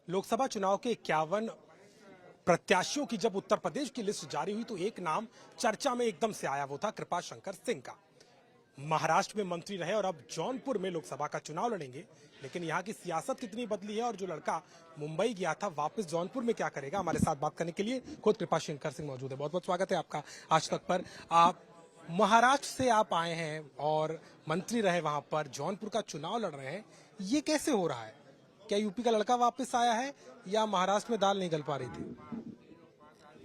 लोकसभा चुनाव के 51 प्रत्याशियों की जब उत्तर प्रदेश की लिस्ट जारी हुई तो एक नाम चर्चा में एकदम से आया, वो था कृपाशंकर सिंह का। महाराष्ट्र में मंत्री रहे और अब जौनपुर में लोकसभा का चुनाव लड़ेंगे। लेकिन यहाँ की सियासत कितनी बदली है और जो लड़का मुंबई गया था वापस जौनपुर में क्या करेगा, हमारे साथ बात करने के लिए खुद कृपाशंकर सिंह मौजूद है। बहुत बहुत स्वागत है आपका आज तक पर। आप महाराष्ट्र से आप आए हैं और मंत्री रहे, वहां पर जौनपुर का चुनाव लड़ रहे हैं, ये कैसे हो रहा है? क्या यूपी का लड़का वापस आया है या महाराष्ट्र में दाल नहीं गल पा रही थी?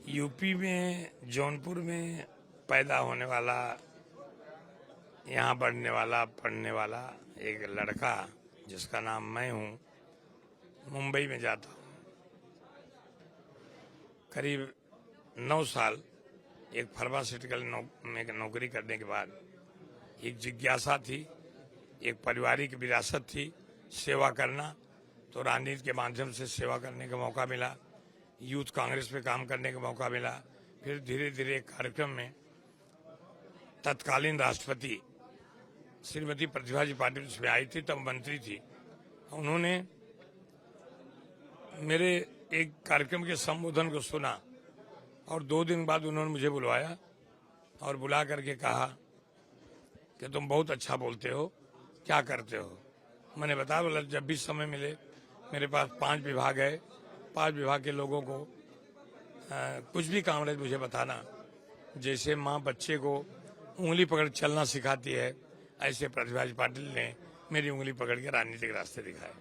यूपी में जौनपुर में पैदा होने वाला, यहाँ बढ़ने वाला, पढ़ने वाला एक लड़का जिसका नाम मैं हूँ, मुंबई में जाता हूँ। करीब 9 साल एक फार्मास्यूटिकल में नौकरी करने के बाद एक जिज्ञासा थी, एक पारिवारिक विरासत थी, सेवा करना। तो राजनीति के माध्यम से सेवा करने का मौका मिला, यूथ कांग्रेस में काम करने का मौका मिला। फिर धीरे धीरे एक कार्यक्रम में तत्कालीन राष्ट्रपति श्रीमती प्रतिभा जी पाटिल उसमें आई थी, तब मंत्री थी। उन्होंने मेरे एक कार्यक्रम के संबोधन को सुना और 2 दिन बाद उन्होंने मुझे बुलवाया और बुला करके कहा कि तुम बहुत अच्छा बोलते हो, क्या करते हो? मैंने बताया, बोला जब भी समय मिले, मेरे पास 5 विभाग है, 5 विभाग के लोगों को कुछ भी काम रहे मुझे बताना। जैसे माँ बच्चे को उंगली पकड़ चलना सिखाती है, ऐसे प्रतिभा जी पाटिल ने मेरी उंगली पकड़ के राजनीतिक रास्ते दिखाए।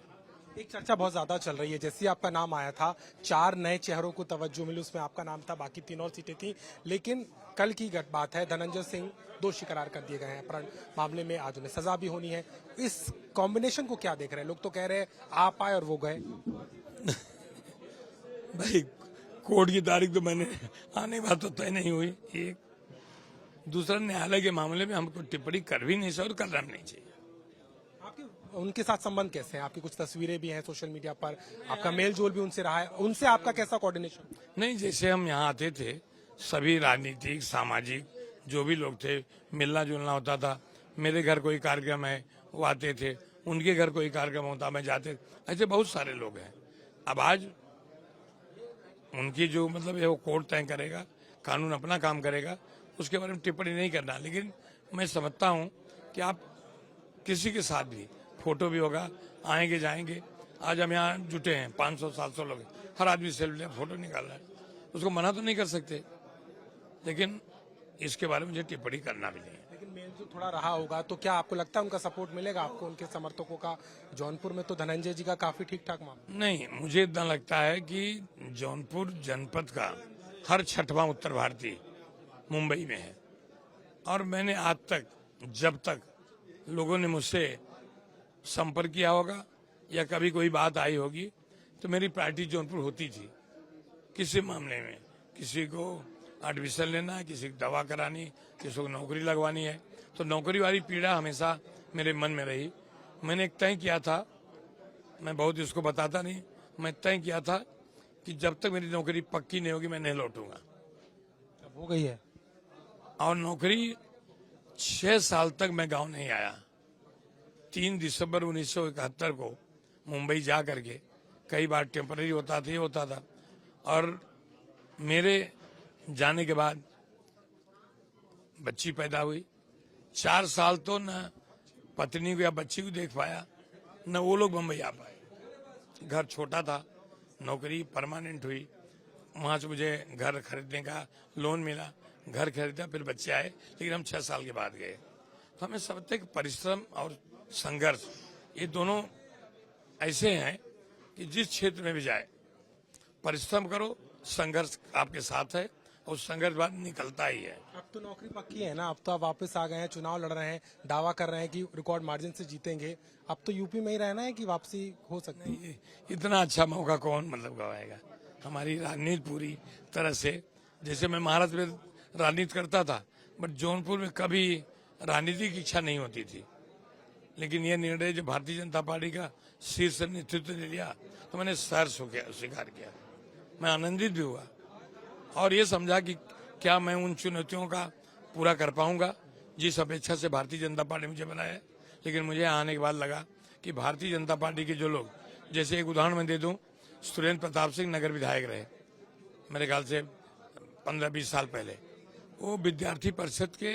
एक चर्चा बहुत ज्यादा चल रही है, जैसे आपका नाम आया था 4 नए चेहरों को तवज्जो मिली, उसमें आपका नाम था, बाकी 3 और सीटें थी। लेकिन कल की बात है, धनंजय सिंह दोषी करार कर दिए गए हैं अपहरण मामले में, आज उन्हें सजा भी होनी है। इस कॉम्बिनेशन को क्या देख रहे हैं? लोग तो कह रहे हैं आप आए और वो गए। भाई, कोर्ट की तारीख तो मैंने आने की बात तो तय नहीं हुई। एक दूसरा, न्यायालय के मामले में हमको टिप्पणी कर भी नहीं सकते और करना भी नहीं चाहिए। आपके उनके साथ संबंध कैसे हैं? आपकी कुछ तस्वीरें भी हैं सोशल मीडिया पर, आपका मेल जोल भी उनसे रहा है, उनसे आपका कैसा कोऑर्डिनेशन? नहीं, जैसे हम यहाँ आते थे, सभी राजनीतिक सामाजिक जो भी लोग थे, मिलना जुलना होता था। मेरे घर कोई कार्यक्रम है वो आते थे, उनके घर कोई कार्यक्रम होता मैं जाते, ऐसे बहुत सारे लोग हैं। अब आज उनकी जो मतलब है वो कोर्ट तय करेगा, कानून अपना काम करेगा, उसके बारे में टिप्पणी नहीं करना। लेकिन मैं समझता हूँ कि आप किसी के साथ भी फोटो भी होगा, आएंगे जाएंगे। आज हम यहाँ जुटे हैं, 500-700 लोग, हर आदमी सेल्फी ले फोटो निकाल रहा है, उसको मना तो नहीं कर सकते, लेकिन इसके बारे में मुझे टिप्पणी करना भी नहीं है। लेकिन मेल जो थोड़ा रहा होगा, तो क्या आपको लगता है उनका सपोर्ट मिलेगा आपको, उनके समर्थकों का? जौनपुर में तो धनंजय जी का काफी ठीक ठाक मामला। नहीं, मुझे इतना लगता है कि जौनपुर जनपद का हर 6वां उत्तर भारतीय मुंबई में है। और मैंने आज तक, जब तक लोगों ने मुझसे संपर्क किया होगा या कभी कोई बात आई होगी, तो मेरी प्रायोरिटी जौनपुर होती थी। किसी मामले में किसी को एडमिशन लेना है, किसी को दवा करानी, किसी को नौकरी लगवानी है, तो नौकरी वाली पीड़ा हमेशा मेरे मन में रही। मैंने एक तय किया था, मैं बहुत इसको बताता नहीं, मैं तय किया था कि जब तक मेरी नौकरी पक्की नहीं होगी मैं नहीं लौटूंगा। अब हो गई है। और नौकरी 6 साल तक मैं गांव नहीं आया। 3 दिसंबर 1971 को मुंबई जा करके, कई बार टेम्पररी होता था, ये होता था। और मेरे जाने के बाद बच्ची पैदा हुई। 4 साल तो न पत्नी को या बच्ची को देख पाया, न वो लोग मुंबई आ पाए। घर छोटा था, नौकरी परमानेंट हुई, वहां से मुझे घर खरीदने का लोन मिला, घर खरीदा, फिर बच्चे आए, लेकिन हम 6 साल के बाद गए। तो हमें समझते हैं कि परिश्रम और संघर्ष, ये दोनों ऐसे हैं कि जिस क्षेत्र में भी जाए, परिश्रम करो, संघर्ष आपके साथ है और संघर्ष बाद निकलता ही है। अब तो नौकरी पक्की है ना, अब तो आप वापस आ गए हैं, चुनाव लड़ रहे हैं, दावा कर रहे हैं कि रिकॉर्ड मार्जिन से जीतेंगे। अब तो यूपी में ही रहना है कि वापसी हो सकती है? इतना अच्छा मौका कौन मतलब गवाएगा? हमारी राजनीति पूरी तरह से, जैसे मैं महाराष्ट्र में राजनीति करता था, बट जौनपुर में कभी राजनीति की इच्छा नहीं होती थी। लेकिन यह निर्णय जो भारतीय जनता पार्टी का शीर्ष नेतृत्व ने लिया, तो मैंने सर स्वीकार किया। मैं आनंदित भी हुआ और ये समझा कि क्या मैं उन चुनौतियों का पूरा कर पाऊंगा जिस अपेक्षा से भारतीय जनता पार्टी मुझे बनाया है। लेकिन मुझे आने के बाद लगा कि भारतीय जनता पार्टी के जो लोग, जैसे एक उदाहरण मैं दे दूं, सुरेंद्र प्रताप सिंह नगर विधायक रहे, मेरे ख्याल से 15-20 साल पहले। वो विद्यार्थी परिषद के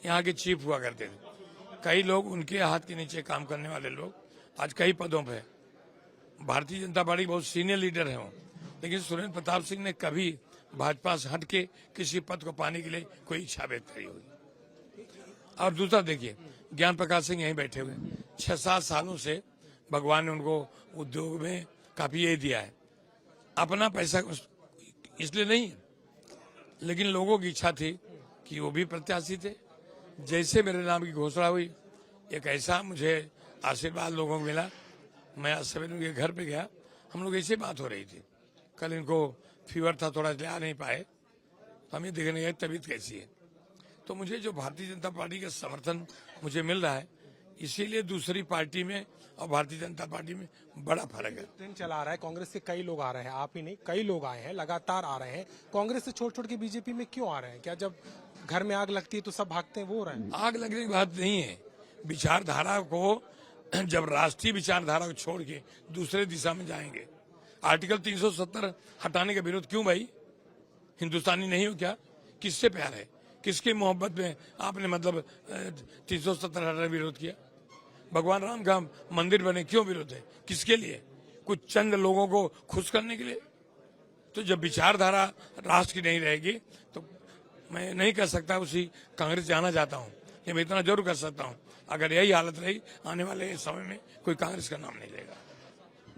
यहाँ के चीफ हुआ करते थे। कई लोग उनके हाथ के नीचे काम करने वाले लोग आज कई पदों पे। भारतीय जनता पार्टी बहुत सीनियर लीडर है वो, लेकिन सुरेंद्र प्रताप सिंह ने कभी भाजपा से हट के किसी पद को पाने के लिए कोई इच्छा व्यक्त करी होगी। और दूसरा देखिए, ज्ञान प्रकाश सिंह यहीं बैठे हुए 6-7 सालों से भगवान ने उनको उद्योग में काफी ये दिया है। अपना पैसा इसलिए नहीं, लेकिन लोगों की इच्छा थी कि वो भी प्रत्याशी थे। जैसे मेरे नाम की घोषणा हुई, एक ऐसा मुझे आशीर्वाद लोगों को मिला। मैं आज सवेरे उनके घर पे गया, हम लोग ऐसी बात हो रही थी। कल इनको फीवर था, थोड़ा इसलिए आ नहीं पाए, तो हमें देखने गए तबीयत कैसी है। तो मुझे जो भारतीय जनता पार्टी का समर्थन मुझे मिल रहा है, इसीलिए दूसरी पार्टी में और भारतीय जनता पार्टी में बड़ा फर्क है। ट्रेन चला रहा है, कांग्रेस से कई लोग आ रहे हैं, आप ही नहीं कई लोग आए हैं, लगातार आ रहे हैं। कांग्रेस से छोड़ के बीजेपी में क्यों आ रहे हैं? क्या जब घर में आग लगती है तो सब भागते हैं, वो हो रहे हैं? आग लगने की बात नहीं है। विचारधारा को, जब राष्ट्रीय विचारधारा को छोड़ के दूसरे दिशा में जाएंगे, आर्टिकल 370 हटाने का विरोध क्यों भाई? हिंदुस्तानी नहीं हो क्या? किससे प्यार है, किसकी मोहब्बत में आपने मतलब 370 हटाने का विरोध किया? भगवान राम का मंदिर बने, क्यों विरोध है? किसके लिए? कुछ चंद लोगों को खुश करने के लिए? तो जब विचारधारा राष्ट्र की नहीं रहेगी तो मैं नहीं कर सकता उसी कांग्रेस जाना चाहता हूँ, ये मैं इतना जरूर कर सकता हूँ, अगर यही हालत रही आने वाले समय में कोई कांग्रेस का नाम नहीं लेगा।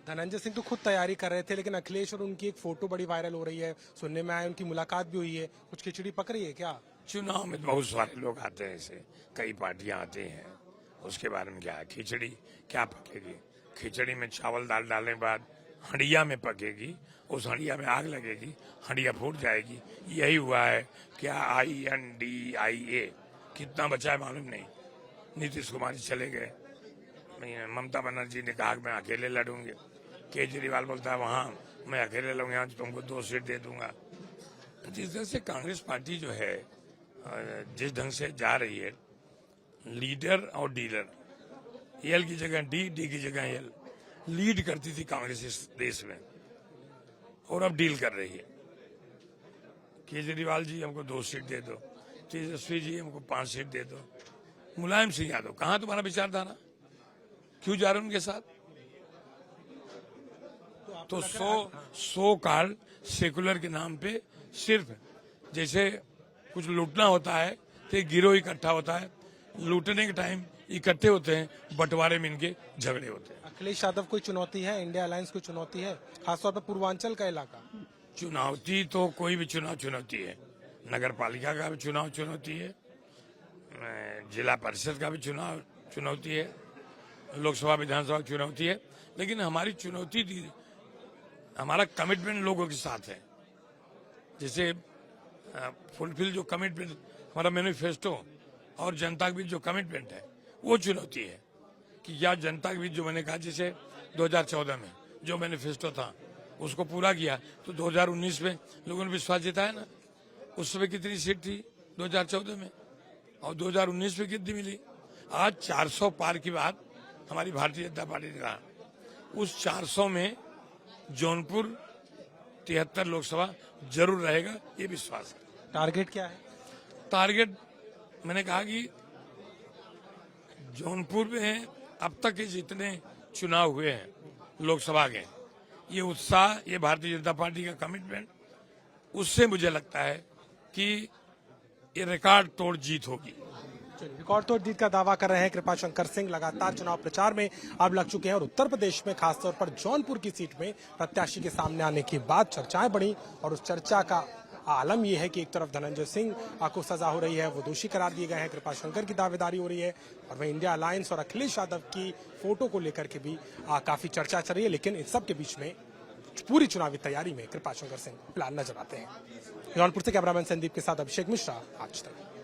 धनंजय सिंह तो खुद तैयारी कर रहे थे, लेकिन अखिलेश और उनकी एक फोटो बड़ी वायरल हो रही है, सुनने में आया उनकी मुलाकात भी हुई है। कुछ खिचड़ी पक रही है क्या? चुनाव में बहुत सारे लोग आते हैं, ऐसे कई पार्टियां आती हैं, उसके बारे में क्या है? खिचड़ी क्या पकेगी? खिचड़ी में चावल दाल डालने के बाद हंडिया में पकेगी, उस हंडिया में आग लगेगी, हंडिया फूट जाएगी। यही हुआ है। क्या INDIA कितना बचा है मालूम नहीं। नीतीश कुमार जी चले गए, ममता बनर्जी ने कहा मैं अकेले लड़ूंगी, केजरीवाल बोलता है वहां मैं अकेले लड़ूंगा, यहाँ तुमको 2 सीट दे दूंगा। जिस तरह से कांग्रेस पार्टी जो है, जिस ढंग से जा रही है, लीडर और डीलर, एल की जगह डी की जगह एल, लीड करती थी कांग्रेस इस देश में, और अब डील कर रही है। केजरीवाल जी हमको 2 सीट दे दो, तेजस्वी जी हमको 5 सीट दे दो, मुलायम सिंह यादव कहाँ तुम्हारा विचारधारा? क्यों जा रहे उनके साथ? तो सो कॉल्ड सेकुलर के नाम पे सिर्फ जैसे कुछ लूटना होता है तो गिरोह इकट्ठा होता है, लूटने के टाइम इकट्ठे होते हैं, बंटवारे में इनके झगड़े होते हैं। अखिलेश यादव कोई चुनौती है? इंडिया अलायंस कोई चुनौती है, खासतौर पर पूर्वांचल का इलाका? चुनौती तो कोई भी चुनाव चुनौती है। नगर पालिका का भी चुनाव चुनौती है, जिला परिषद का भी चुनाव चुनौती है, लोकसभा विधानसभा चुनौती है। लेकिन हमारी चुनौती हमारा कमिटमेंट लोगों के साथ है। जैसे फुलफिल जो कमिटमेंट हमारा मैनिफेस्टो और जनता के बीच जो कमिटमेंट है, वो चुनौती है कि क्या जनता के बीच जो मैंने कहा, जैसे 2014 में जो मैनिफेस्टो था उसको पूरा किया, तो 2019 में लोगों ने विश्वास जताया ना। उस समय कितनी सीट थी 2014 में, और 2019 में कितनी मिली? आज 400 पार की बात हमारी भारतीय जनता पार्टी ने कहा। उस 400 में जौनपुर 73 लोकसभा जरूर रहेगा, ये विश्वास है। टारगेट क्या है? टारगेट मैंने कहा कि जौनपुर में अब तक के जितने चुनाव हुए हैं लोकसभा के, ये उत्साह, ये भारतीय जनता पार्टी का कमिटमेंट, उससे मुझे लगता है कि ये रिकॉर्ड तोड़ जीत होगी। रिकॉर्ड तोड़ जीत का दावा कर रहे हैं कृपाशंकर सिंह। लगातार चुनाव प्रचार में अब लग चुके हैं, और उत्तर प्रदेश में खासतौर पर जौनपुर की सीट में प्रत्याशी के सामने आने के बाद चर्चाएं बढ़ी, और उस चर्चा का आलम यह है कि एक तरफ धनंजय सिंह को सजा हो रही है, वो दोषी करार दिए गए हैं, कृपाशंकर की दावेदारी हो रही है, और वहीं इंडिया अलायंस और अखिलेश यादव की फोटो को लेकर के भी काफी चर्चा चल रही है। लेकिन इन सब के बीच में पूरी चुनावी तैयारी में कृपाशंकर सिंह फिलहाल नजर आते हैं। जौनपुर से कैमरामैन संदीप के साथ अभिषेक मिश्रा, आज तक।